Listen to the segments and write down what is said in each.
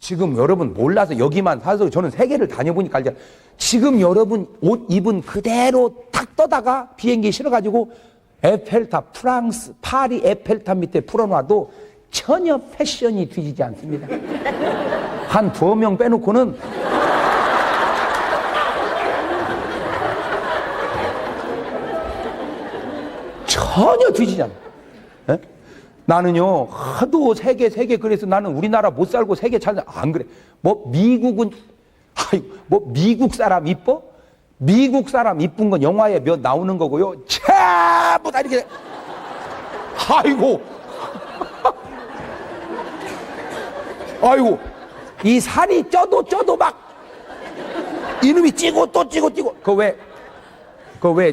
지금 여러분 몰라서 여기만 사서 저는 세계를 다녀보니까 알잖아요. 지금 여러분 옷 입은 그대로 탁 떠다가 비행기 실어가지고 에펠탑, 프랑스, 파리 에펠탑 밑에 풀어놔도 전혀 패션이 뒤지지 않습니다. 한 2명 빼놓고는 전혀 뒤지지 않아요. 에? 나는요 하도 세계 그래서 나는 우리나라 못 살고 세계 안 그래. 뭐 미국은 뭐 미국 사람 이뻐? 미국 사람 이쁜 건 영화에 몇 나오는 거고요. 전부 다 이렇게 아이고 아이고 이 살이 쪄도 막 이놈이 찌고 또 찌고 그 왜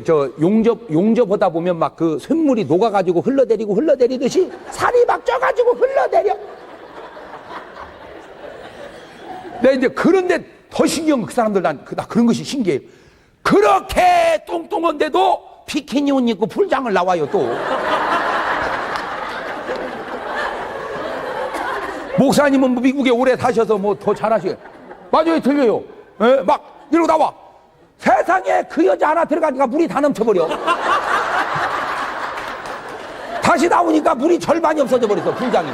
저 용접하다 보면 막 그 쇳물이 녹아가지고 흘러내리듯이 살이 막 쪄가지고 흘러내려. 내 이제 그런데 더 신기한 그 사람들 나 그런 것이 신기해요. 그렇게 똥똥한데도 비키니 옷 입고 풀장을 나와요 또. 목사님은 뭐 미국에 오래 사셔서 뭐 더 잘하시게. 맞아요, 틀려요. 에? 막 이러고 나와. 세상에 그 여자 하나 들어가니까 물이 다 넘쳐버려. 다시 나오니까 물이 절반이 없어져 버렸어, 풀장이.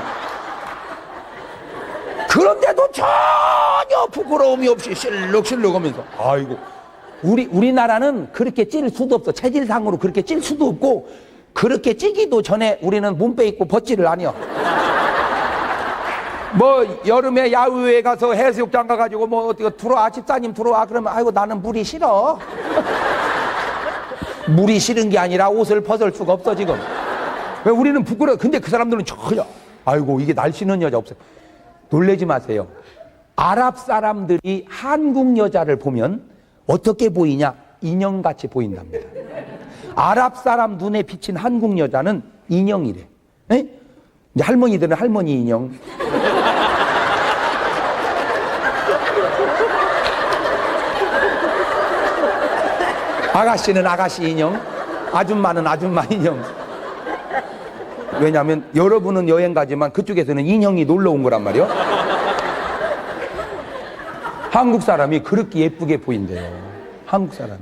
그런데도 전혀 부끄러움이 없이 실룩실룩 하면서. 아이고. 우리나라는 그렇게 찔 수도 없어. 체질상으로 그렇게 찔 수도 없고, 그렇게 찌기도 전에 우리는 몸빼 입고 벗지를 아니요. 뭐 여름에 야외에 가서 해수욕장 가가지고 뭐 어떻게 들어와 집사님 들어와 그러면 아이고 나는 물이 싫어. 물이 싫은 게 아니라 옷을 벗을 수가 없어 지금. 왜 우리는 부끄러워. 근데 그 사람들은 전혀 아이고 이게 날씬한 여자 없어요. 놀라지 마세요. 아랍 사람들이 한국 여자를 보면 어떻게 보이냐? 인형같이 보인답니다. 아랍 사람 눈에 비친 한국 여자는 인형이래. 에? 이제 할머니들은 할머니 인형. 아가씨는 아가씨 인형, 아줌마는 아줌마 인형. 왜냐하면 여러분은 여행 가지만 그쪽에서는 인형이 놀러 온 거란 말이요. 한국 사람이 그렇게 예쁘게 보인대요. 한국 사람이.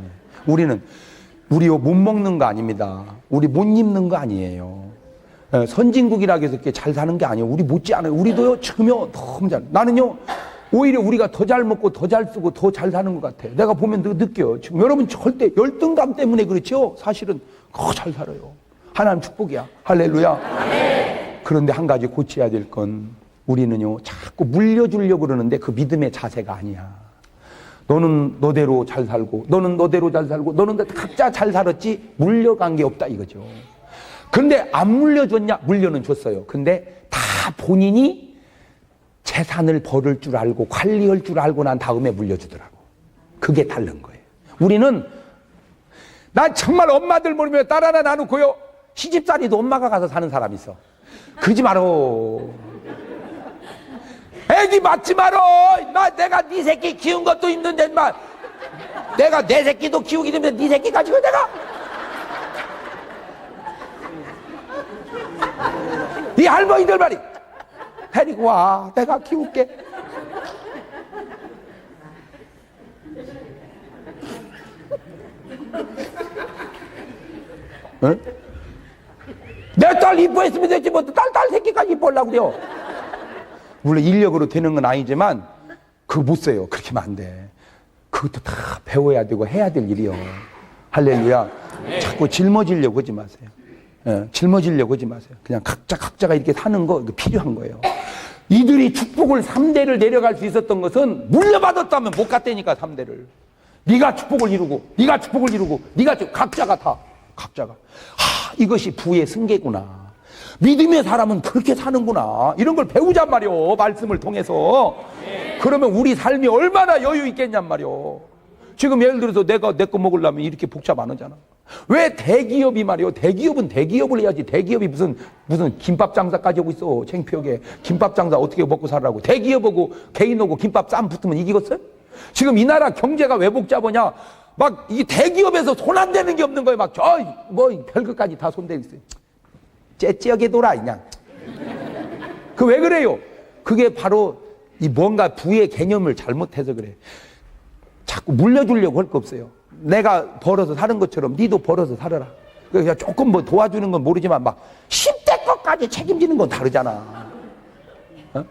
우리요 못 먹는 거 아닙니다. 우리 못 입는 거 아니에요. 선진국이라고 해서 이렇게 잘 사는 게 아니에요. 우리 못지 않아요. 우리도요 지금요 너무 잘. 나는요 오히려 우리가 더 잘 먹고 더 잘 쓰고 더 잘 사는 것 같아요. 내가 보면 느껴요. 지금 여러분 절대 열등감 때문에 그렇죠. 사실은 더 잘 살아요. 하나님 축복이야. 할렐루야. 그런데 한 가지 고쳐야 될 건 우리는요 자꾸 물려주려고 그러는데 그 믿음의 자세가 아니야. 너는 너대로 잘 살고 너는 너대로 잘 살고 너는 각자 잘 살았지 물려간 게 없다 이거죠. 근데 안 물려줬냐? 물려는 줬어요. 근데 다 본인이 재산을 벌을 줄 알고 관리할 줄 알고 난 다음에 물려주더라고. 그게 다른 거예요. 우리는 난 정말 엄마들 모르면 딸 하나 놔놓고요 시집살이도 엄마가 가서 사는 사람이 있어. 그러지 마로. 애기 맞지 마로. 내가 네 새끼 키운 것도 힘든데 내가 내 새끼도 키우기 힘든데 네 새끼 가지고 내가 이 할머니들 말이 데리고 와. 내가 키울게. 응? 내 딸 이뻐했으면 되지 뭐 딸 새끼까지 이뻐하려고 그래요. 물론 인력으로 되는 건 아니지만 그거 못 써요. 그렇게 하면 안 돼. 그것도 다 배워야 되고 해야 될 일이요. 할렐루야. 자꾸 짊어지려고 하지 마세요. 짊어지려고 하지 마세요. 그냥 각자가 이렇게 사는 거 필요한 거예요. 이들이 축복을 3대를 내려갈 수 있었던 것은 물려받았다면 못 갔다니까 3대를. 네가 축복을 이루고 각자가 이것이 부의 승계구나. 믿음의 사람은 그렇게 사는구나. 이런 걸 배우잔 말이오. 말씀을 통해서. 그러면 우리 삶이 얼마나 여유 있겠냔 말이오. 지금 예를 들어서 내가 내 거 먹으려면 이렇게 복잡 안 하잖아. 왜 대기업이 말이요? 대기업은 대기업을 해야지. 대기업이 무슨 김밥 장사까지 하고 있어. 창피하게. 김밥 장사 어떻게 먹고 살라고. 대기업하고 개인하고 김밥 싸움 붙으면 이기겠어요? 지금 이 나라 경제가 왜 복잡하냐? 막 이 대기업에서 손 안 대는 게 없는 거예요. 막 별것까지 다 손대고 있어요. 째찌하게 돌아 그냥. 그 왜 그래요? 그게 바로 이 뭔가 부의 개념을 잘못해서 그래. 자꾸 물려주려고 할 거 없어요. 내가 벌어서 사는 것처럼 니도 벌어서 살아라. 그러니까 조금 뭐 도와주는 건 모르지만 막 10대 것까지 책임지는 건 다르잖아. 어?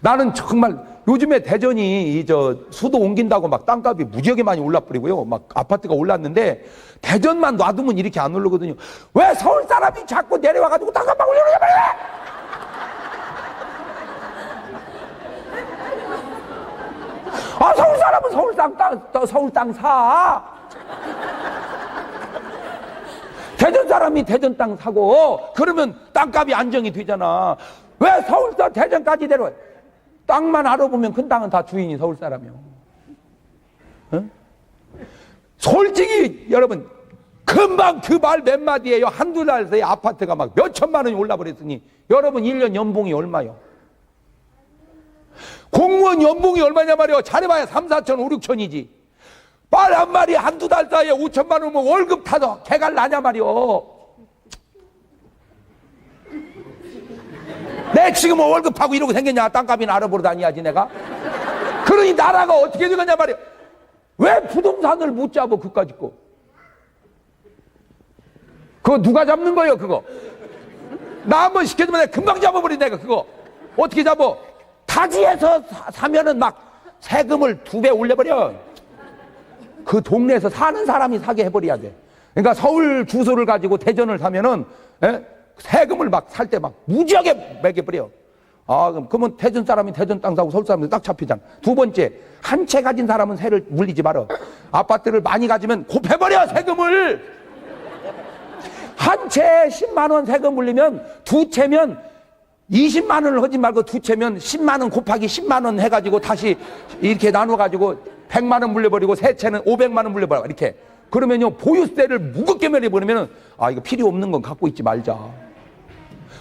나는 정말 요즘에 대전이 수도 옮긴다고 막 땅값이 무지하게 많이 올라버리고요. 막 아파트가 올랐는데 대전만 놔두면 이렇게 안 오르거든요. 왜 서울 사람이 자꾸 내려와가지고 땅값 막 올려놓냐 말이야! 아, 서울 사람은 서울 땅 사. 대전 사람이 대전 땅 사고, 그러면 땅값이 안정이 되잖아. 왜 서울서 대전까지 내려와? 땅만 알아보면 큰 땅은 다 주인이 서울 사람이요. 어? 솔직히 여러분, 금방 그 말 몇 마디에요. 한두 달 사이에 아파트가 막 몇 천만 원이 올라버렸으니 여러분 1년 연봉이 얼마요? 공무원 연봉이 얼마냐 말이요. 잘해봐야 3, 4천, 5, 6천이지. 말 한 마리 한두 달 사이에 5천만 원이면 월급 타서 개갈 나냐 말이요. 내 지금 월급 타고 이러고 생겼냐. 땅값이나 알아보러 다녀야지 내가. 그러니 나라가 어떻게 되겠냐 말이요. 왜 부동산을 못 잡아 그까짓 거. 그거 누가 잡는 거예요 그거. 나 한번 시켜주면 내가 금방 잡아버린 내가 그거. 어떻게 잡아. 타지에서 사면은 막 세금을 2배 올려버려. 그 동네에서 사는 사람이 사게 해버려야 돼. 그러니까 서울 주소를 가지고 대전을 사면은 세금을 막 살 때 막 무지하게 매겨버려. 아, 그러면 대전 사람이 대전 땅 사고 서울 사람들 딱 잡히잖아. 두 번째, 한 채 가진 사람은 세를 물리지 말어. 아파트를 많이 가지면 곱해버려 세금을. 한 채에 10만 원 세금 물리면 두 채면 20만 원을 하지 말고 두 채면 10만 원 곱하기 10만 원 해가지고 다시 이렇게 나눠가지고 100만 원 물려버리고 세 채는 500만 원 물려버려. 이렇게. 그러면요, 보유세를 무겁게 매려버리면은, 아, 이거 필요 없는 건 갖고 있지 말자.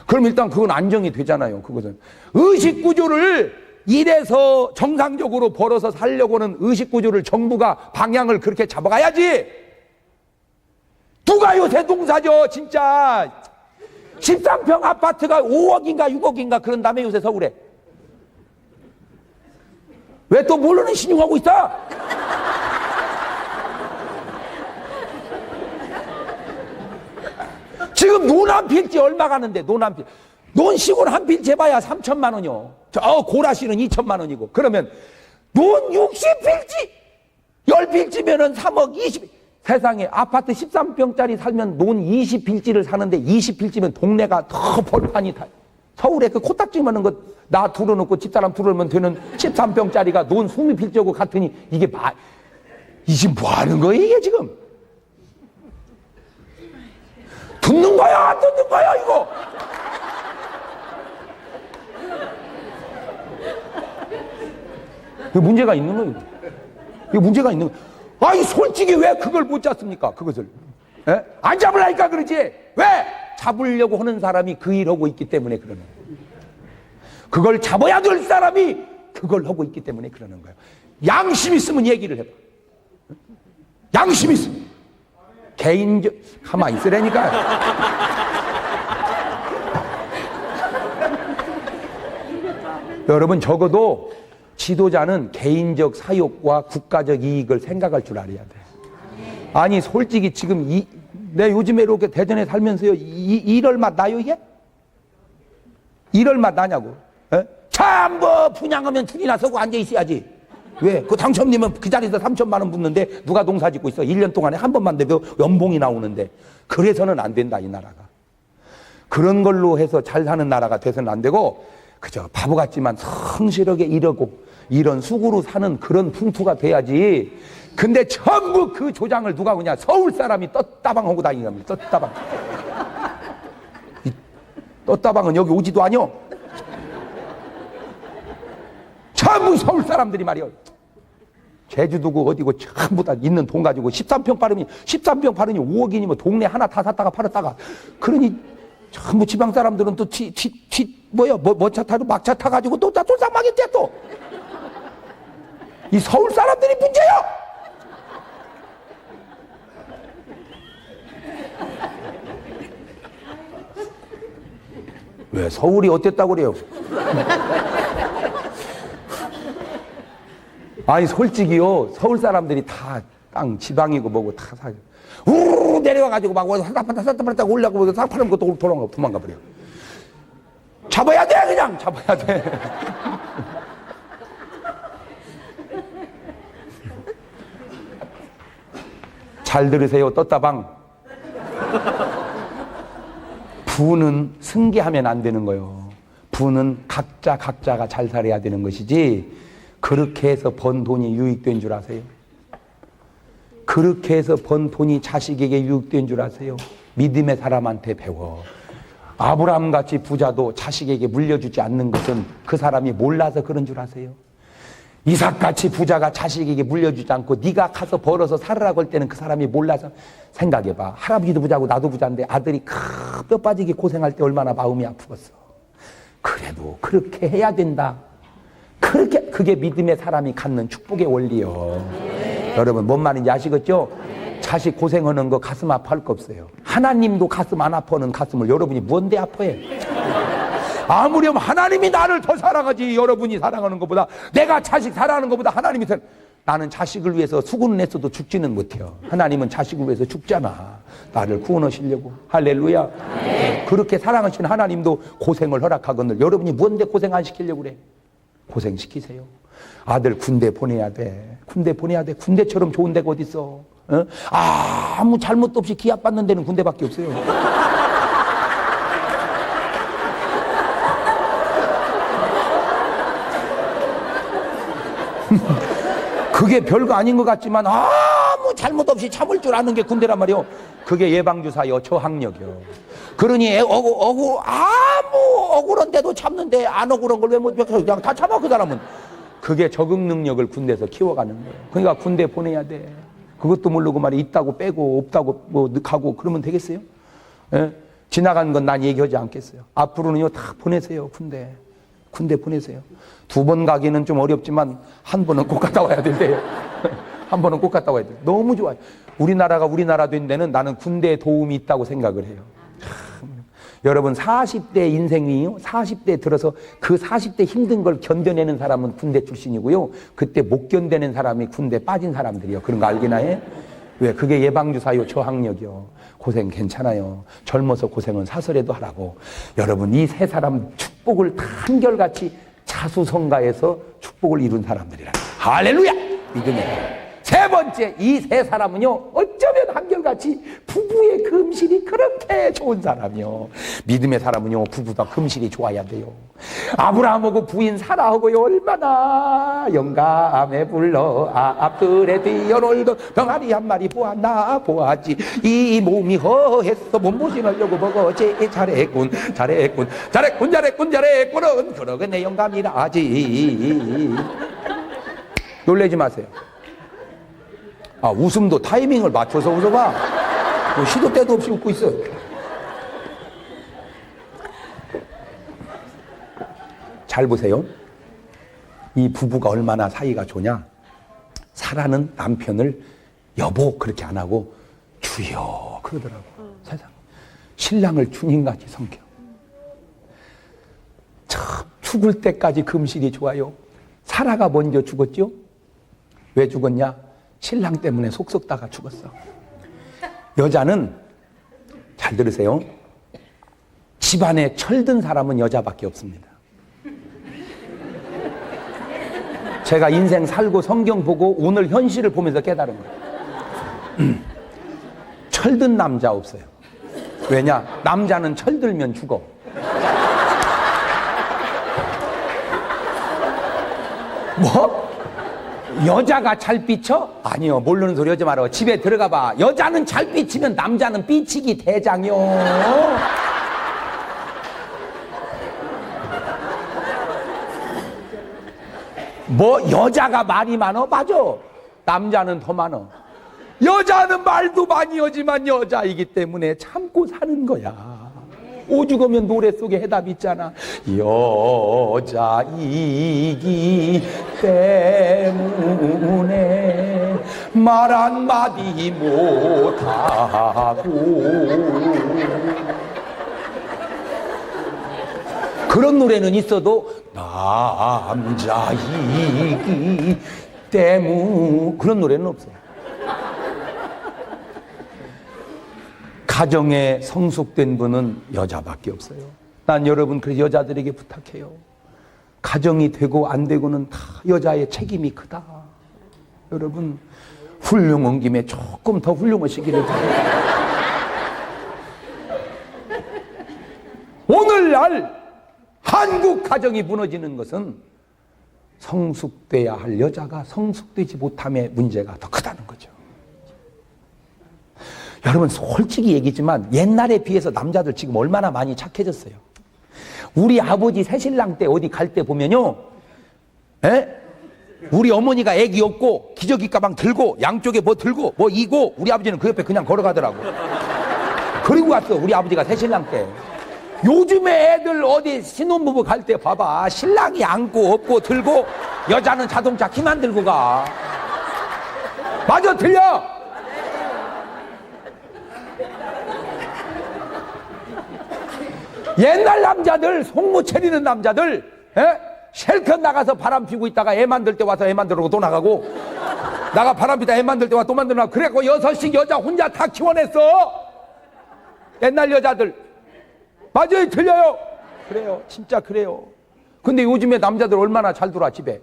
그럼 일단 그건 안정이 되잖아요, 그것은. 의식구조를 이래서 정상적으로 벌어서 살려고는 의식구조를 정부가 방향을 그렇게 잡아가야지. 누가 요새 농사져, 진짜. 13평 아파트가 5억인가 6억인가 그런 다음에 요새 서울에. 왜 또 모르는 신용하고 있어? 지금 논 한 필지 얼마 가는데, 논 한 필지. 논 시골 한 필지 해봐야 3천만 원이요. 고라시는 2천만 원이고. 그러면 논 60필지, 10필지면은 3억 20. 세상에 아파트 13평짜리 살면 논 20필지를 사는데 20필지면 동네가 더 벌판이 다. 서울에 그 코딱지만한 거 나 둘러놓고 집사람 둘러놓으면 되는 13평짜리가 논 20필지하고 같으니 이게 이게 뭐 하는 거예요 이게 지금? 듣는 거야 안 듣는 거야 이거? 이거 문제가 있는 거예요. 이거 문제가 있는 거예요. 아니 솔직히 왜 그걸 못 잡습니까 그것을? 에? 안 잡으라니까 그러지. 왜? 잡으려고 하는 사람이 그 일 하고 있기 때문에 그러는 거예요. 그걸 잡아야 될 사람이 그걸 하고 있기 때문에 그러는 거예요. 양심 있으면 얘기를 해봐. 양심 있으면. 개인적, 가만히 있으라니까. 여러분 적어도 지도자는 개인적 사욕과 국가적 이익을 생각할 줄 알아야 돼. 아니 솔직히 지금 내 요즘에 이렇게 대전에 살면서요 이럴 맛 나요 이게? 이럴 맛 나냐고. 참 뭐 분양하면 둘이나 서고 앉아 있어야지. 왜? 그 당첨되면 그 자리에서 3천만 원 붙는데 누가 농사 짓고 있어. 1년 동안에 한 번만 돼도 연봉이 나오는데. 그래서는 안 된다 이 나라가. 그런 걸로 해서 잘 사는 나라가 돼서는 안 되고 그저 바보 같지만 성실하게 일하고 이런 수구로 사는 그런 풍토가 돼야지. 근데 전부 그 조장을 누가 그냥 서울 사람이 떴다방하고 다니는 겁니다. 떴다방. 떴다방은 여기 오지도 않여. 전부 서울 사람들이 말이야. 제주도고 어디고 전부 다 있는 돈 가지고 13평 팔으니 5억이니 동네 하나 다 샀다가 팔았다가 그러니 전부 지방 사람들은 또 뭐 차 타고 막차 타가지고 또 쫄싹망했대 또. 이 서울 사람들이 문제야. 왜 서울이 어땠다고 그래요? 아니 솔직히요, 서울 사람들이 다 땅 지방이고 뭐고 다 사. 우르르 내려와가지고 막 와서 산타판타 올라가고 상 파는 것도 도망가 버려. 잡아야 돼, 그냥 잡아야 돼. 잘 들으세요, 떴다방. 부는 승계하면 안 되는 거예요. 부는 각자가 잘 살아야 되는 것이지, 그렇게 해서 번 돈이 유익된 줄 아세요? 그렇게 해서 번 돈이 자식에게 유익된 줄 아세요? 믿음의 사람한테 배워. 아브라함같이 부자도 자식에게 물려주지 않는 것은 그 사람이 몰라서 그런 줄 아세요? 이삭같이 부자가 자식에게 물려주지 않고 네가 가서 벌어서 살으라고 할 때는 그 사람이 몰라서. 생각해봐. 할아버지도 부자고 나도 부자인데 아들이 뼈 빠지게 고생할 때 얼마나 마음이 아프겠어. 그래도 그렇게 해야 된다. 그게 믿음의 사람이 갖는 축복의 원리요. 여러분 뭔 말인지 아시겠죠? 자식 고생하는 거 가슴 아파할 거 없어요. 하나님도 가슴 안 아파하는 가슴을 여러분이 뭔데 아파해? 아무렴 하나님이 나를 더 사랑하지, 여러분이 사랑하는 것보다, 내가 자식 사랑하는 것보다 하나님이 나는 자식을 위해서 수고는 했어도 죽지는 못해요. 하나님은 자식을 위해서 죽잖아. 나를 구원하시려고. 할렐루야. 그렇게 사랑하시는 하나님도 고생을 허락하거늘 여러분이 뭔데 고생 안 시키려고 그래? 고생시키세요. 아들 군대 보내야 돼. 군대 보내야 돼. 군대처럼 좋은 데가 어딨어. 어? 아무 잘못도 없이 기합받는 데는 군대밖에 없어요. 그게 별거 아닌 것 같지만 아무 잘못 없이 참을 줄 아는 게 군대란 말이요. 그게 예방주사요, 저항력이요. 그러니 아무 억울한데도 참는데 안 억울한 걸 왜 못 그냥 다 참아, 그 사람은. 그게 적응 능력을 군대에서 키워가는 거예요. 그러니까 군대 보내야 돼. 그것도 모르고 말이 있다고 빼고 없다고 뭐 가고 그러면 되겠어요? 예? 지나간 건 난 얘기하지 않겠어요. 앞으로는요 다 보내세요. 군대 보내세요. 2번 가기는 좀 어렵지만 한 번은 꼭 갔다 와야 된대요. 한 번은 꼭 갔다 와야 돼요. 너무 좋아요. 우리나라가 우리나라 된 데는 나는 군대에 도움이 있다고 생각을 해요. 여러분 40대 인생이요, 40대 들어서 그 40대 힘든 걸 견뎌내는 사람은 군대 출신이고요, 그때 못 견뎌낸 사람이 군대 빠진 사람들이요. 그런 거 알기나 해? 왜? 그게 예방주사요, 저항력이요. 고생 괜찮아요. 젊어서 고생은 사설에도 하라고. 여러분 이 세 사람 축복을 다 한결같이 자수성가해서 축복을 이룬 사람들이라. 할렐루야! 믿음의. 세 번째, 이 세 사람은요 어쩌면 한결같이 부부의 금실이 그렇게 좋은 사람이요. 믿음의 사람은요 부부가 금실이 좋아야 돼요. 아브라함하고 부인 사라하고요 얼마나 영감에 불러 앞들에 뛰어놀던 병아리 한 마리 보았나 보았지. 이 몸이 허해서 몸보신하려고 먹었지. 잘했군 그러겠네 영감이라지. 놀라지 마세요. 웃음도 타이밍을 맞춰서 웃어봐. 뭐 시도 때도 없이 웃고 있어. 잘 보세요. 이 부부가 얼마나 사이가 좋냐. 사라는 남편을 여보 그렇게 안 하고 주여 그러더라고. 세상 신랑을 주님같이 섬겨. 참 죽을 때까지 금실이 좋아요. 사라가 먼저 죽었죠. 왜 죽었냐? 신랑 때문에 속 썩다가 죽었어. 여자는 잘 들으세요. 집안에 철든 사람은 여자밖에 없습니다. 제가 인생 살고 성경 보고 오늘 현실을 보면서 깨달은 거예요. 철든 남자 없어요. 왜냐? 남자는 철들면 죽어. 뭐? 여자가 잘 삐쳐? 아니요, 모르는 소리 하지 마라. 집에 들어가 봐. 여자는 잘 삐치면 남자는 삐치기 대장이요. 뭐 여자가 말이 많어? 맞아. 남자는 더 많어. 여자는 말도 많이 하지만 여자이기 때문에 참고 사는 거야. 오죽하면 노래 속에 해답이 있잖아. 여자이기 때문에 말 한마디 못하고. 그런 노래는 있어도 남자이기 때문 그런 노래는 없어요. 가정에 성숙된 분은 여자밖에 없어요. 난 여러분 그래서 여자들에게 부탁해요. 가정이 되고 안 되고는 다 여자의 책임이 크다. 여러분 훌륭한 김에 조금 더 훌륭하시기를 바랍니다. 오늘날 한국 가정이 무너지는 것은 성숙돼야 할 여자가 성숙되지 못함의 문제가 더 크다는 거죠. 여러분 솔직히 얘기지만 옛날에 비해서 남자들 지금 얼마나 많이 착해졌어요. 우리 아버지 새신랑 때 어디 갈 때 보면요, 우리 어머니가 애기 없고 기저귀 가방 들고 양쪽에 뭐 들고 뭐 이고 우리 아버지는 그 옆에 그냥 걸어가더라고. 그리고 왔어 우리 아버지가 새신랑 때. 요즘에 애들 어디 신혼부부 갈 때 봐봐, 신랑이 안고 업고 들고, 여자는 자동차 키만 들고 가. 맞아 틀려? 옛날 남자들, 속모 차리는 남자들, 실컷 나가서 바람 피고 있다가 애 만들 때 와서 애 만들고 또 나가고, 나가 바람 피다 애 만들 때 와 또 만들고, 그래갖고 6씩 여자 혼자 다 키워냈어. 옛날 여자들. 맞아요, 틀려요? 그래요, 진짜 그래요. 근데 요즘에 남자들 얼마나 잘 돌아 집에.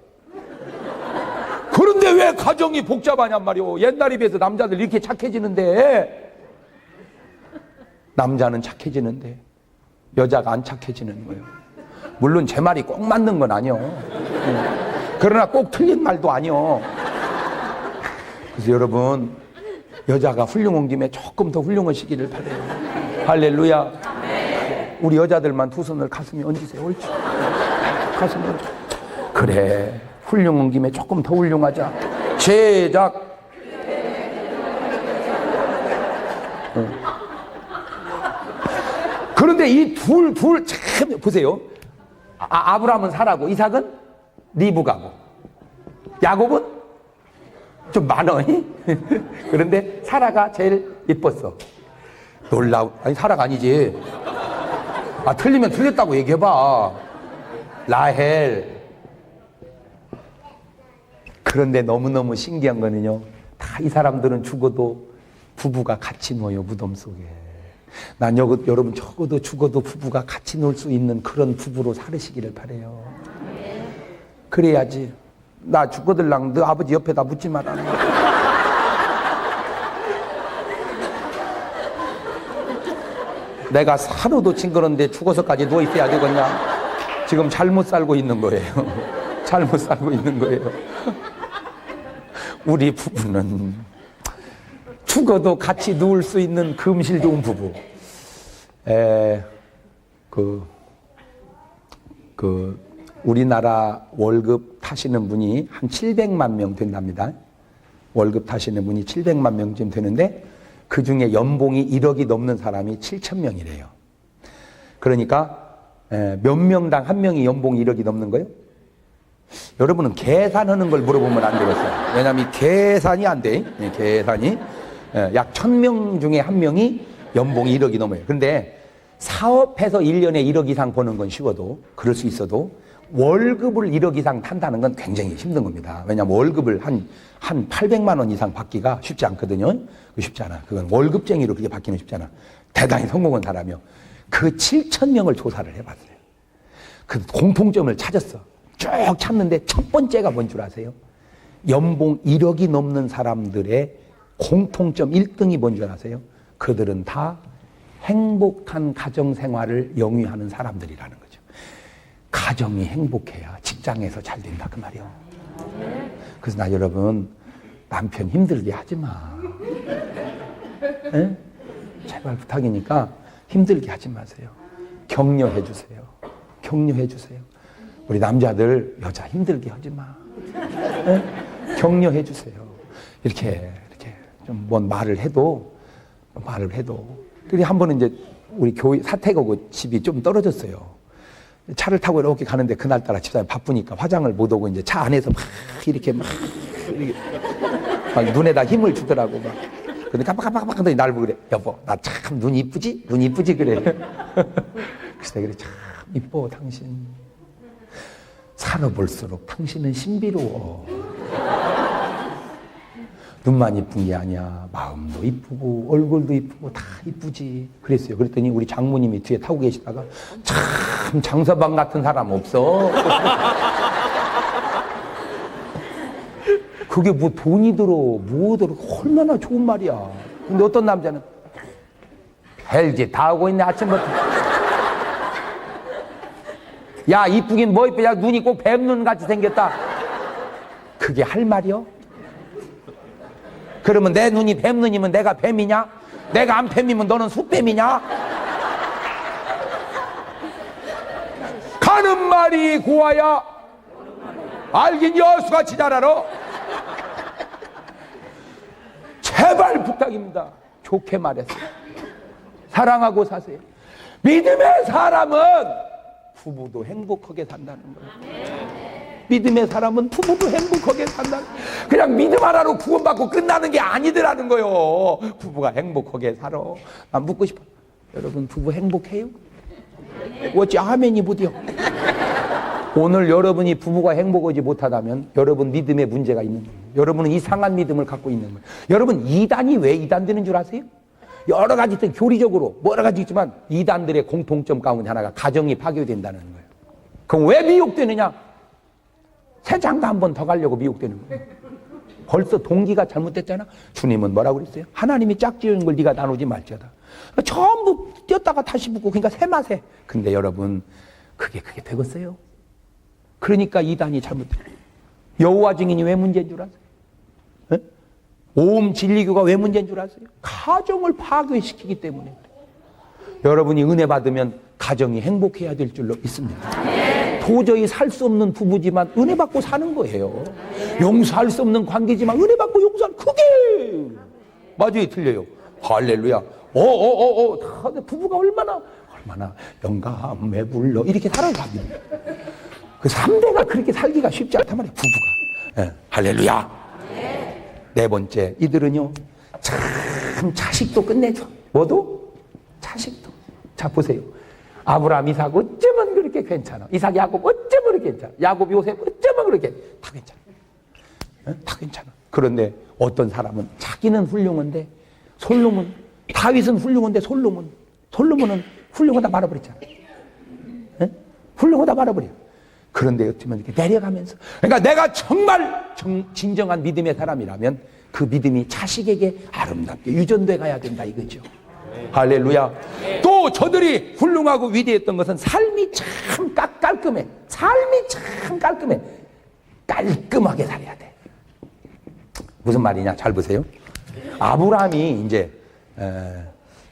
그런데 왜 가정이 복잡하냔 말이오. 옛날에 비해서 남자들 이렇게 착해지는데, 남자는 착해지는데 여자가 안 착해지는 거예요. 물론 제 말이 꼭 맞는 건 아니요. 그러나 꼭 틀린 말도 아니요. 그래서 여러분, 여자가 훌륭한 김에 조금 더 훌륭하시기를 바라요. 할렐루야. 우리 여자들만 두 손을 가슴에 얹으세요. 옳지. 가슴에 얹어. 그래, 훌륭한 김에 조금 더 훌륭하자. 제작. 그런데 이 둘 참 보세요. 아브라함은 사라고, 이삭은 리브가고, 야곱은 좀 많어. 그런데 사라가 제일 이뻤어. 아니 사라가 아니지. 틀리면 틀렸다고 얘기해봐. 라헬. 그런데 너무너무 신기한 거는요, 다 이 사람들은 죽어도 부부가 같이 모여 무덤 속에. 난 여러분 적어도 죽어도 부부가 같이 놀 수 있는 그런 부부로 살으시기를 바래요. 그래야지. 나 죽어들랑 너 아버지 옆에다 묻지 마라. 내가 하루도 징그러운데 죽어서까지 누워 있어야 되겠냐? 지금 잘못 살고 있는 거예요. 잘못 살고 있는 거예요. 우리 부부는 죽어도 같이 누울 수 있는 금실 좋은 부부. 우리나라 월급 타시는 분이 한 700만 명 된답니다. 월급 타시는 분이 700만 명쯤 되는데, 그 중에 연봉이 1억이 넘는 사람이 7,000명이래요. 그러니까 몇 명당 한 명이 연봉이 1억이 넘는 거예요? 여러분은 계산하는 걸 물어보면 안 되겠어요. 왜냐하면 계산이 안 돼. 계산이. 약 1,000명 중에 한 명이 연봉이 1억이 넘어요. 근데 사업해서 1년에 1억 이상 버는 건 쉬워도, 그럴 수 있어도 월급을 1억 이상 탄다는 건 굉장히 힘든 겁니다. 왜냐하면 월급을 한 800만 원 이상 받기가 쉽지 않거든요. 쉽지 않아. 그건 월급쟁이로 그게 받기는 쉽지 않아. 대단히 성공한 사람이요. 그 7,000명을 조사를 해봤어요. 그 공통점을 찾았어. 쭉 찾는데 첫 번째가 뭔 줄 아세요? 연봉 1억이 넘는 사람들의 공통점 1등이 뭔 줄 아세요? 그들은 다 행복한 가정생활을 영위하는 사람들이라는 거죠. 가정이 행복해야 직장에서 잘 된다 그 말이요. 그래서 나 여러분, 남편 힘들게 하지 마. 에? 제발 부탁이니까 힘들게 하지 마세요. 격려해 주세요. 격려해 주세요. 우리 남자들 여자 힘들게 하지 마. 에? 격려해 주세요. 이렇게 좀 뭔 말을 해도. 그리고 한 번은 이제 우리 교회 사택하고 집이 좀 떨어졌어요. 차를 타고 이렇게 가는데 그날따라 집사람이 바쁘니까 화장을 못 오고 이제 차 안에서 이렇게 막 눈에다 힘을 주더라고 막. 근데 깜빡깜빡 하더니 날 보고 그래. 여보, 나 참 눈 이쁘지? 눈 이쁘지? 그래. 그래서 그래, 참 이뻐 당신. 살아볼수록 당신은 신비로워. 눈만 이쁜 게 아니야. 마음도 이쁘고 얼굴도 이쁘고 다 이쁘지. 그랬어요. 그랬더니 우리 장모님이 뒤에 타고 계시다가 참 장서방 같은 사람 없어. 그게 뭐 돈이 들어 뭐 들어 얼마나 좋은 말이야. 근데 어떤 남자는 헬지 다 하고 있네 아침부터. 야 이쁘긴 뭐 이쁘. 야 눈이 꼭 뱀눈 같이 생겼다. 그게 할 말이요? 그러면 내 눈이 뱀눈이면 내가 뱀이냐? 내가 안 뱀이면 너는 숫뱀이냐? 가는 말이 고와야 알긴 여수같이 잘 알아. 제발 부탁입니다. 좋게 말했어요. 사랑하고 사세요. 믿음의 사람은 부부도 행복하게 산다는 거예요. 믿음의 사람은 부부도 행복하게 산다. 그냥 믿음 하나로 구원받고 끝나는 게 아니더라는 거요. 부부가 행복하게 살아. 난 묻고 싶어. 여러분 부부 행복해요? 어찌 아멘이 못이요? 오늘 여러분이 부부가 행복하지 못하다면 여러분 믿음에 문제가 있는 거예요. 여러분은 이상한 믿음을 갖고 있는 거예요. 여러분 이단이 왜 이단되는 줄 아세요? 여러 가지 교리적으로 여러 가지 있지만 이단들의 공통점 가운데 하나가 가정이 파괴된다는 거예요. 그럼 왜 미혹되느냐? 새 장가 한 번 더 가려고 미혹되는 거예요. 벌써 동기가 잘못됐잖아. 주님은 뭐라고 그랬어요? 하나님이 짝지은 걸 네가 나누지 말지어다. 전부 뛰었다가 다시 붙고 그러니까 새 맛에. 근데 여러분 그게 되겠어요? 그러니까 이단이 잘못돼요. 여호와 증인이 왜 문제인 줄 아세요? 에? 오음 진리교가 왜 문제인 줄 아세요? 가정을 파괴시키기 때문에 그래요. 여러분이 은혜 받으면 가정이 행복해야 될 줄로 믿습니다. 도저히 살 수 없는 부부지만 은혜 받고 사는 거예요. 용서할 수 없는 관계지만 은혜 받고 용서하는 그게 맞아요, 틀려요. 할렐루야. 다 부부가 얼마나 영감에 불러 이렇게 살아갑니다. 그 3대가 그렇게 살기가 쉽지 않단 말이에요, 부부가. 예, 할렐루야. 네 번째, 이들은요, 참 자식도 끝내줘. 뭐도? 자식도. 자, 보세요. 아브라함, 이삭 어쩌면 그렇게 괜찮아. 이삭, 야곱 어쩌면 그렇게 괜찮아. 야곱, 요셉 어쩌면 그렇게 다 괜찮아. 예? 다 괜찮아. 그런데 어떤 사람은 자기는 훌륭한데 솔로몬, 다윗은 훌륭한데 솔로몬은 훌륭하다 말아버렸잖아. 예? 훌륭하다 말아버려. 그런데 어쩌면 이렇게 내려가면서, 그러니까 내가 정말 진정한 믿음의 사람이라면 그 믿음이 자식에게 아름답게 유전돼 가야 된다 이거죠. 할렐루야. 또 저들이 훌륭하고 위대했던 것은 삶이 참 깔끔해. 삶이 참 깔끔해. 깔끔하게 살아야 돼. 무슨 말이냐? 잘 보세요. 아브라함이 이제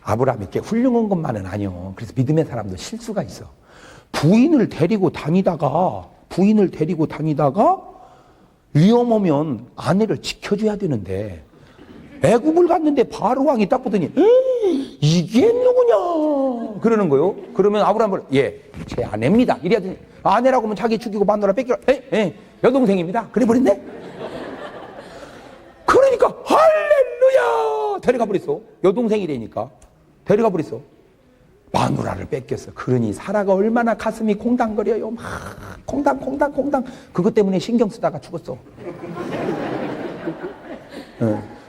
아브라함이 이렇게 훌륭한 것만은 아니요. 그래서 믿음의 사람도 실수가 있어. 부인을 데리고 다니다가 위험 오면 아내를 지켜줘야 되는데 애굽을 갔는데 바로 왕이 딱 보더니 이게 누구냐 그러는 거요. 그러면 아브라함은 예, 제 아내입니다. 이래야 되니 아내라고 하면 자기 죽이고 마누라 뺏기라. 여동생입니다. 그래 버렸네. 그러니까 할렐루야 데려가 버렸어. 여동생이라니까 데려가 버렸어. 마누라를 뺏겼어. 그러니 사라가 얼마나 가슴이 콩당거려요. 막 콩당 그것 때문에 신경 쓰다가 죽었어.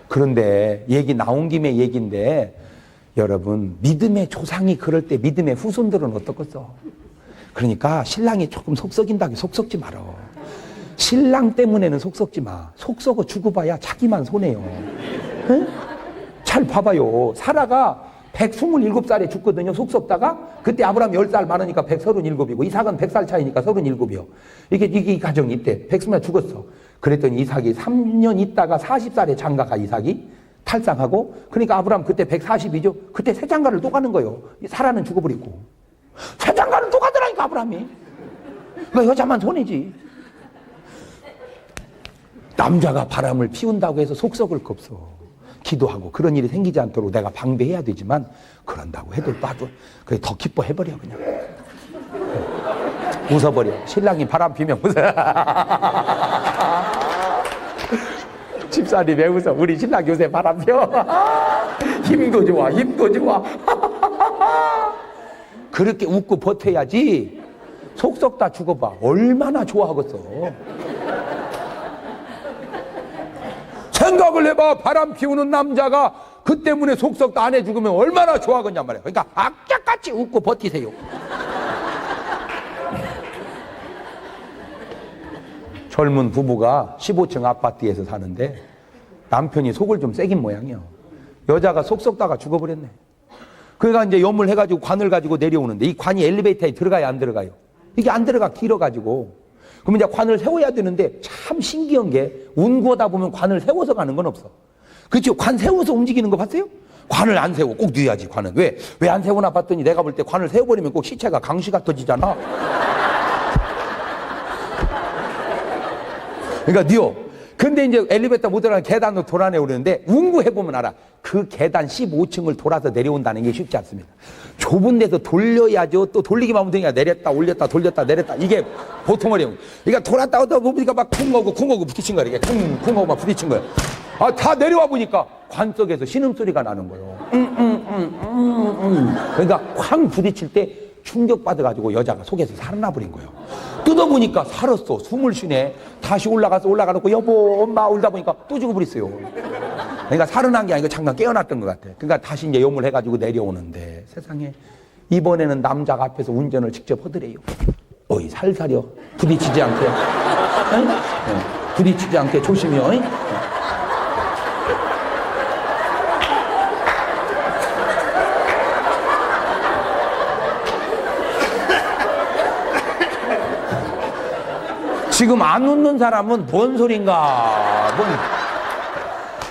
그런데 얘기 나온 김에 얘기인데 여러분 믿음의 조상이 그럴 때 믿음의 후손들은 어떻겠어? 그러니까 신랑이 조금 속 썩인다고 속 썩지 말어. 신랑 때문에는 속 썩지 마. 속 썩어 죽어봐야 자기만 손해요. 응? 잘 봐봐요. 사라가 127살에 죽거든요. 속 썩다가. 그때 아브라함 10살 많으니까 137이고 이삭은 100살 차이니까 37이요. 이게 가정이 있대. 100세나 죽었어. 그랬더니 이삭이 3년 있다가 40살에 장가가 이삭이 탈상하고 그러니까 아브라함 그때 140이죠. 그때 새 장가를 또 가는 거예요. 사라는 죽어버리고. 새 장가를 또 가더라니까 아브라함이. 그 여자만 손해지. 남자가 바람을 피운다고 해서 속 썩을 거 없어. 기도하고 그런 일이 생기지 않도록 내가 방배해야 되지만 그런다고 해도 빠져. 그래 더 기뻐해버려 그냥. 웃어버려. 신랑이 바람 피면 웃어. 집사님이 왜 웃어? 우리 신랑 요새 바람 펴. 힘도 좋아. 그렇게 웃고 버텨야지. 속 썩다 죽어봐. 얼마나 좋아하겠어. 생각을 해봐. 바람 피우는 남자가 그 때문에 속썩도 안 해죽으면 얼마나 좋아하겠냔 말이야. 그러니까 악착같이 웃고 버티세요. 젊은 부부가 15층 아파트에서 사는데 남편이 속을 좀 새긴 모양이요. 여자가 속 썩다가 죽어버렸네. 그러니까 이제 염을 관을 가지고 내려오는데 이 관이 엘리베이터에 들어가야 안 들어가요? 이게 안 들어가, 길어가지고. 그럼 이제 관을 세워야 되는데 참 신기한 게 운구하다 보면 관을 세워서 가는 건 없어. 그렇죠? 관 세워서 움직이는 거 봤어요? 관을 안 세워. 꼭 뉘어야지, 관은. 왜 안 세우나 봤더니 내가 볼 때 관을 세워버리면 꼭 시체가 강시가 터지잖아. 그러니까 뉘어. 근데 이제 엘리베이터 못 들어가는 계단으로 돌아내오려는데 운구해보면 알아. 그 계단 15층을 돌아서 내려온다는 게 쉽지 않습니다. 좁은 데서 돌려야죠. 또 돌리기만 하면 되니까 내렸다 올렸다 돌렸다 내렸다. 이게 보통 어려운. 그러니까 돌았다 오다 보니까 막 쿵하고 부딪힌 거야. 이게 쿵하고 막 부딪힌 거야. 아, 다 내려와 보니까 관 속에서 신음소리가 나는 거예요. 그러니까 쾅 부딪힐 때 충격받아가지고 여자가 속에서 살아나버린 거예요. 뜯어보니까 살았어. 숨을 쉬네. 다시 올라가놓고 여보 엄마 울다 보니까 또 죽어버렸어요. 그러니까 살아난 게 아니고 잠깐 깨어났던 것 같아. 그러니까 다시 이제 염을 해가지고 내려오는데 세상에 이번에는 남자가 앞에서 운전을 직접 하더래요. 어이 살살여. 부딪히지 않게. 부딪히지 않게 조심히요. 지금 안 웃는 사람은 뭔 소린가?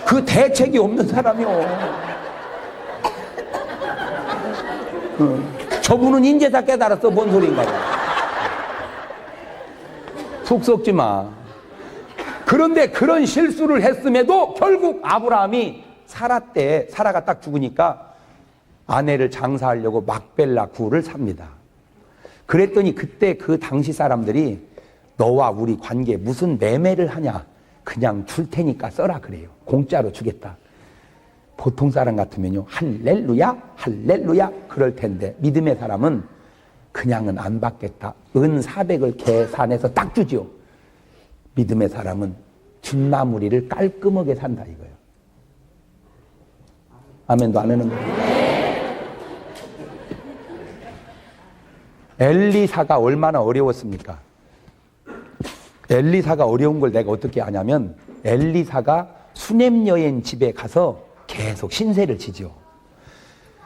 그 대책이 없는 사람이요. 저분은 인제다 깨달았어. 뭔 소린가? 속 썩지 마. 그런데 그런 실수를 했음에도 결국 아브라함이 사라가 딱 죽으니까 아내를 장사하려고 막벨라 구를 삽니다. 그랬더니 그때 그 당시 사람들이 너와 우리 관계에 무슨 매매를 하냐, 그냥 줄 테니까 써라 그래요. 공짜로 주겠다. 보통 사람 같으면요 할렐루야 할렐루야 그럴 텐데 믿음의 사람은 그냥은 안 받겠다. 은 400을 계산해서 딱 주죠. 믿음의 사람은 뒷마무리를 깔끔하게 산다 이거예요. 아멘도 안 하는 거예요. 엘리사가 얼마나 어려웠습니까? 엘리사가 어려운 걸 내가 어떻게 아냐면 엘리사가 수넴 여인 집에 가서 계속 신세를 지죠.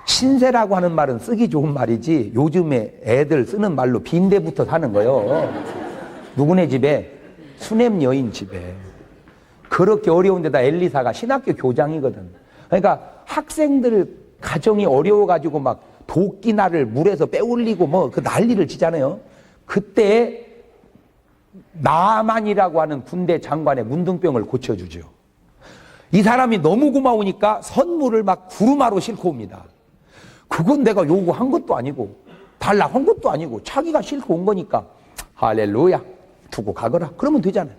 신세라고 하는 말은 쓰기 좋은 말이지 요즘에 애들 쓰는 말로 빈대부터 사는 거예요. 누구네 집에? 수넴 여인 집에. 그렇게 어려운 데다 엘리사가 신학교 교장이거든. 그러니까 학생들 가정이 어려워가지고 막 도끼날을 물에서 빼올리고 뭐 그 난리를 치잖아요. 그때 나만이라고 하는 군대 장관의 문둥병을 고쳐주죠. 이 사람이 너무 고마우니까 선물을 막 구루마로 싣고 옵니다. 그건 내가 요구한 것도 아니고 달라고 한 것도 아니고 자기가 싣고 온 거니까 할렐루야 두고 가거라 그러면 되잖아요.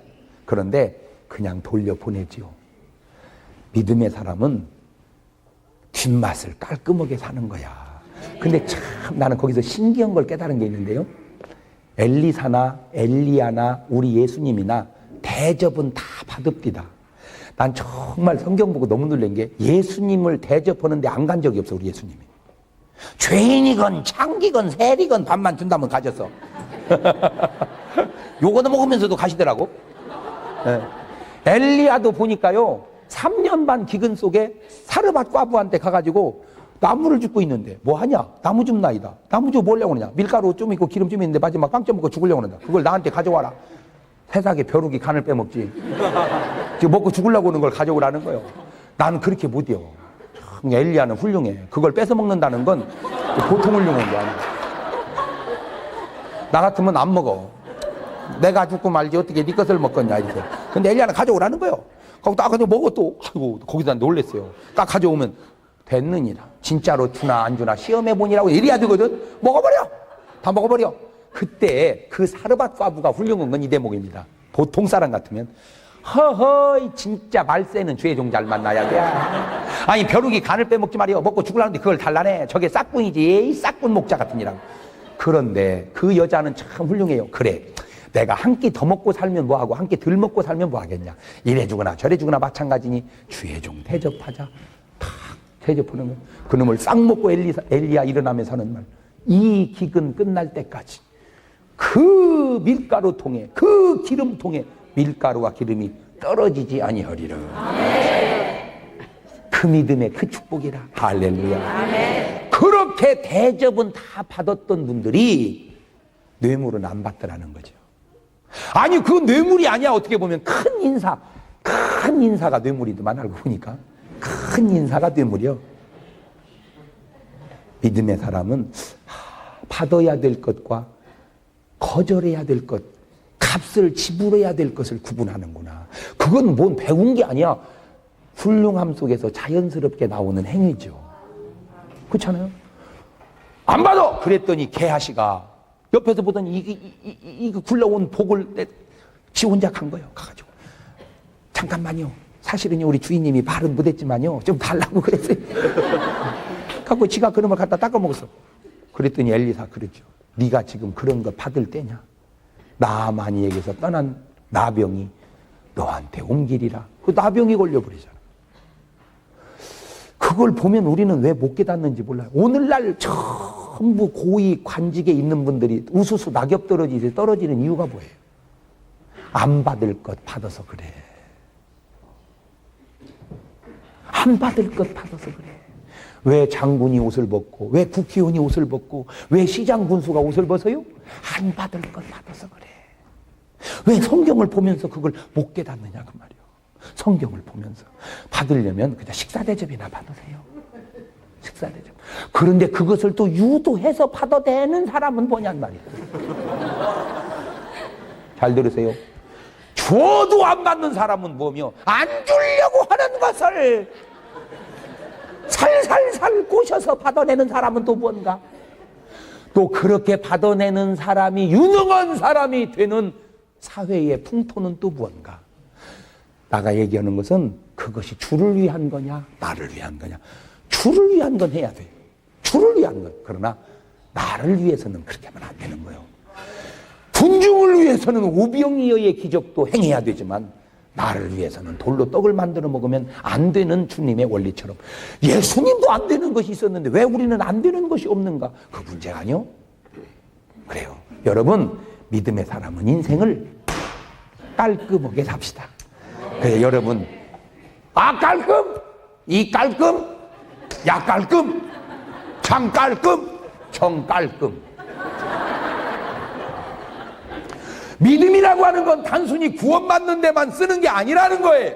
그런데 그냥 돌려보내지요. 믿음의 사람은 뒷맛을 깔끔하게 사는 거야. 근데 참 나는 거기서 신기한 걸 깨달은 게 있는데요. 엘리사나 엘리야나 우리 예수님이나 대접은 다 받읍디다. 난 정말 성경 보고 너무 놀란 게 예수님을 대접하는데 안 간 적이 없어. 우리 예수님이 죄인이건 창기건 세리건 밥만 준다면 가졌어. 요거는 먹으면서도 가시더라고. 네. 엘리야도 보니까요 3년 반 기근 속에 사르밧 과부한테 가가지고 나무를 줍고 있는데 뭐 하냐? 나무 좀 나이다. 나무 좀 뭐려고 그러냐? 밀가루 좀 있고 기름 좀 있는데 마지막 빵 좀 먹고 죽으려고 그런다. 그걸 나한테 가져와라. 세상에 벼룩이 간을 빼먹지. 지금 먹고 죽으려고 하는 걸 가져오라는 거예요. 나는 그렇게 못해요. 엘리야는 훌륭해. 그걸 뺏어 먹는다는 건 보통 훌륭한 게 아니야. 나 같으면 안 먹어. 내가 죽고 말지 어떻게 네 것을 먹겠냐 이렇게. 근데 엘리야는 가져오라는 거예요. 거기 딱 가지고 먹어 또. 아이고 거기다 놀랬어요. 딱 가져오면 됐느니라. 진짜로 주나 안 주나 시험해보니라고 이래야 되거든. 먹어버려. 다 먹어버려. 그때 그 사르밧 과부가 훌륭한 건 이 대목입니다. 보통 사람 같으면 허허이 진짜 말세는 죄의 종 잘 만나야 돼. 아니 벼룩이 간을 빼먹지 말이요. 먹고 죽으려는데 그걸 달라내. 저게 싹꾼이지. 이 싹꾼 목자 같은 이라고. 그런데 그 여자는 참 훌륭해요. 그래 내가 한 끼 더 먹고 살면 뭐하고 한 끼 덜 먹고 살면 뭐하겠냐. 이래 주거나 저래 주거나 마찬가지니 주의 종 대접하자. 탁 대접하는 거예요. 그놈을 싹 먹고 엘리야 일어나면서 하는 말. 이 기근 끝날 때까지 그 밀가루통에 그 기름통에 밀가루와 기름이 떨어지지 아니하리라. 그 믿음의 그 축복이라. 할렐루야. 그렇게 대접은 다 받았던 분들이 뇌물은 안 받더라는 거죠. 아니 그 뇌물이 아니야. 어떻게 보면 큰 인사가 뇌물이더만 알고 보니까 큰 인사가 뇌물이요. 믿음의 사람은 받아야 될 것과 거절해야 될 것, 값을 지불해야 될 것을 구분하는구나. 그건 뭔 배운 게 아니야. 훌륭함 속에서 자연스럽게 나오는 행위죠. 그렇잖아요. 안 받아! 그랬더니 개아씨가 옆에서 보더니 이거 굴러온 복을 지 혼자 간 거예요. 가가지고 잠깐만요. 사실은 우리 주인님이 말은 못했지만요. 좀 달라고 그랬어요. 갖고 지가 그놈을 갖다 닦아 먹었어. 그랬더니 엘리사 그러죠. 네가 지금 그런 거 받을 때냐? 나아만이에게서 떠난 나병이 너한테 옮기리라. 그 나병이 걸려버리잖아. 그걸 보면 우리는 왜 못 깨닫는지 몰라요. 오늘날 전부 고위 관직에 있는 분들이 우수수 낙엽 떨어지는 이유가 뭐예요? 안 받을 것 받아서 그래. 안 받을 것 받아서 그래. 왜 장군이 옷을 벗고, 왜 국회의원이 옷을 벗고, 왜 시장 군수가 옷을 벗어요? 안 받을 것 받아서 그래. 왜 성경을 보면서 그걸 못 깨닫느냐 그 말이에요. 성경을 보면서 받으려면 그냥 식사 대접이나 받으세요. 식사 대접. 그런데 그것을 또 유도해서 받아대는 사람은 뭐냔 말이에요. 잘 들으세요. 줘도 안 받는 사람은 뭐며 안 주려고 하는 것을 살살살 꼬셔서 받아내는 사람은 또 뭔가? 또 그렇게 받아내는 사람이 유능한 사람이 되는 사회의 풍토는 또 무언가? 나가 얘기하는 것은 그것이 주를 위한 거냐 나를 위한 거냐. 주를 위한 건 해야 돼요. 주를 위한 건. 그러나 나를 위해서는 그렇게 하면 안 되는 거예요. 군중을 위해서는 오병이어의 기적도 행해야 되지만 나를 위해서는 돌로 떡을 만들어 먹으면 안 되는 주님의 원리처럼 예수님도 안 되는 것이 있었는데 왜 우리는 안 되는 것이 없는가? 그 문제가 아니요. 그래요. 여러분 믿음의 사람은 인생을 깔끔하게 삽시다. 그래 여러분 깔끔, 이 깔끔, 야 깔끔, 장 깔끔, 정 깔끔. 믿음이라고 하는 건 단순히 구원받는 데만 쓰는 게 아니라는 거예요.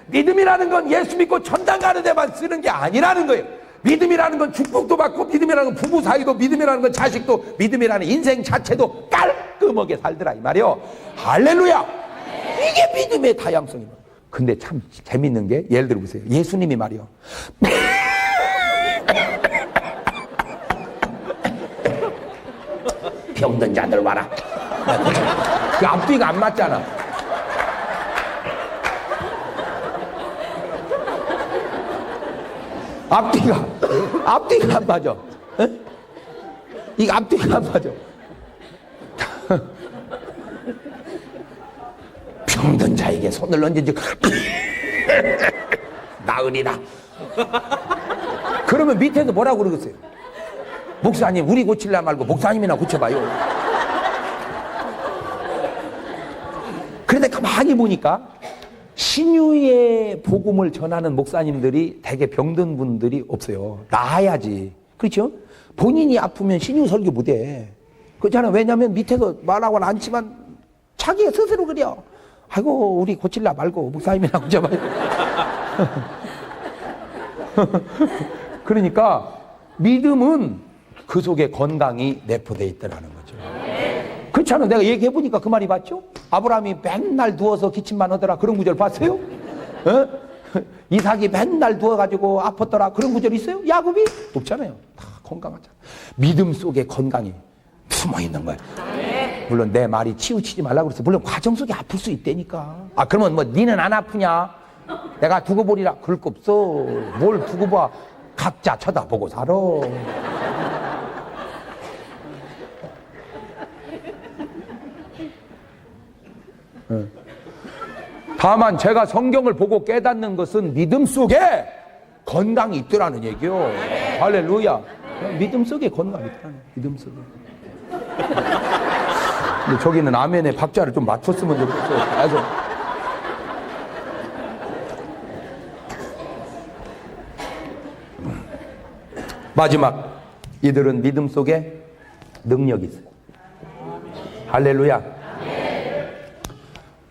믿음이라는 건 예수 믿고 천당 가는 데만 쓰는 게 아니라는 거예요. 믿음이라는 건 축복도 받고, 믿음이라는 건 부부 사이도, 믿음이라는 건 자식도, 믿음이라는 인생 자체도 깔끔하게 살더라 이 말이요. 할렐루야. 이게 믿음의 다양성이에요. 근데 참 재밌는 게 예를 들어 보세요. 예수님이 말이요. 병든 자들 와라. 그 앞뒤가 안 맞잖아. 앞뒤가 안 맞아. 에? 이 앞뒤가 안 맞아. 병든 자에게 손을 얹은즉 나으리라. 그러면 밑에서 뭐라고 그러겠어요? 목사님 우리 고칠라 말고 목사님이나 고쳐봐요. 그런데 가만히 보니까 신유의 복음을 전하는 목사님들이 되게 병든 분들이 없어요. 나아야지. 그렇죠? 본인이 아프면 신유 설교 못해. 그렇잖아. 왜냐하면 밑에서 말하고는 않지만 자기가 스스로 그래요. 아이고 우리 고칠라 말고 목사님이나 고쳐봐요. 그러니까 믿음은 그 속에 건강이 내포되어 있다는 거죠. 그렇잖아. 내가 얘기해보니까 그 말이 맞죠? 아브라함이 맨날 누워서 기침만 하더라. 그런 구절 봤어요? 어? 이삭이 맨날 누워가지고 아팠더라. 그런 구절 있어요? 야곱이? 없잖아요. 다 건강하잖아. 믿음 속에 건강이 숨어있는 거야. 물론 내 말이 치우치지 말라고 그랬어. 물론 과정 속에 아플 수 있다니까. 그러면 뭐 니는 안 아프냐? 내가 두고 보리라. 그럴 거 없어. 뭘 두고 봐. 각자 쳐다보고 살아. 다만 제가 성경을 보고 깨닫는 것은 믿음 속에 건강이 있더라는 얘기요. 할렐루야. 믿음 속에 건강이 있다는, 믿음 속에. 근데 저기는 아멘의 박자를 좀 맞췄으면 좋겠어요. 계속. 마지막, 이들은 믿음 속에 능력이 있어요. 할렐루야.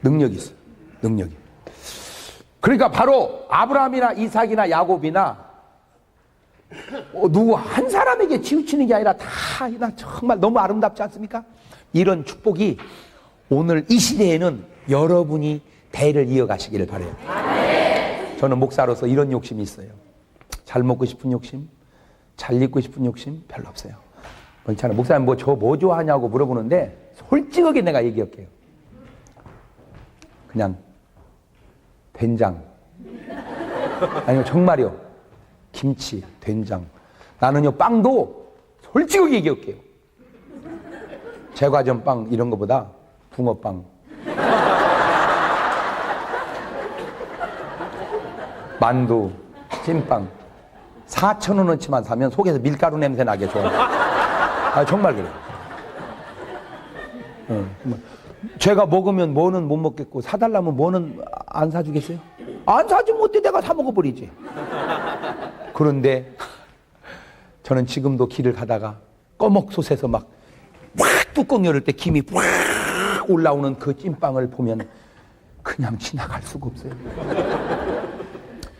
능력이 있어요. 능력이. 그러니까 바로 아브라함이나 이삭이나 야곱이나 누구 한 사람에게 치우치는 게 아니라 다 정말 너무 아름답지 않습니까? 이런 축복이 오늘 이 시대에는 여러분이 대를 이어가시기를 바라요. 저는 목사로서 이런 욕심이 있어요. 잘 먹고 싶은 욕심, 잘 입고 싶은 욕심 별로 없어요. 괜찮아. 목사님 뭐 좋아하냐고 물어보는데 솔직하게 내가 얘기할게요. 그냥 된장, 아니면 정말요, 김치, 된장. 나는요, 빵도 솔직하게 얘기할게요. 제과점 빵 이런 거보다 붕어빵, 만두, 찐빵 4,000원어치만 사면 속에서 밀가루 냄새 나게 좋아요. 정말 그래요. 제가 먹으면 뭐는 못 먹겠고 사달라면 뭐는 안 사주겠어요? 안 사주면 어때? 내가 사 먹어버리지. 그런데 저는 지금도 길을 가다가 꺼먹솥에서 막 뚜껑 열을 때 김이 팍 올라오는 그 찐빵을 보면 그냥 지나갈 수가 없어요.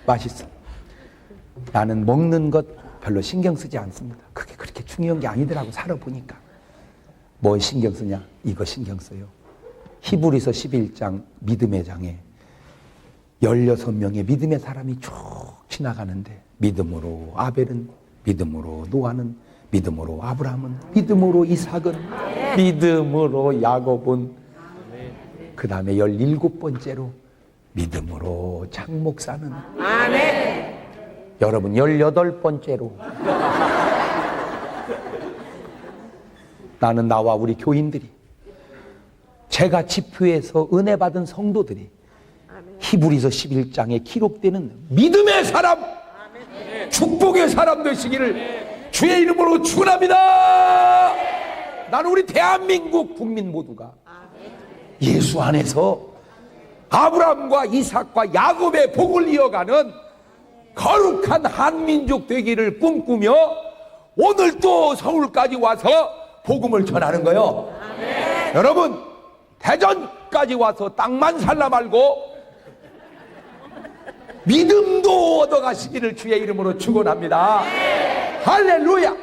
맛있어. 나는 먹는 것 별로 신경 쓰지 않습니다. 그게 그렇게 중요한 게 아니더라고, 살아보니까. 뭘 신경 쓰냐? 이거 신경 써요. 히브리서 11장 믿음의 장에 16명의 믿음의 사람이 쭉 지나가는데, 믿음으로 아벨은, 믿음으로 노아는, 믿음으로 아브라함은, 믿음으로 이삭은, 믿음으로 야곱은, 그 다음에 17번째로 믿음으로 장 목사는, 아멘. 여러분 18번째로 나는, 나와 우리 교인들이, 제가 지표에서 은혜 받은 성도들이 히브리서 11장에 기록되는 믿음의 사람, 축복의 사람 되시기를 주의 이름으로 축원합니다. 나는 우리 대한민국 국민 모두가 예수 안에서 아브라함과 이삭과 야곱의 복을 이어가는 거룩한 한민족 되기를 꿈꾸며 오늘 또 서울까지 와서 복음을 전하는 거예요. 여러분, 대전까지 와서 땅만 살라 말고 믿음도 얻어가시기를 주의 이름으로 축원합니다. 할렐루야.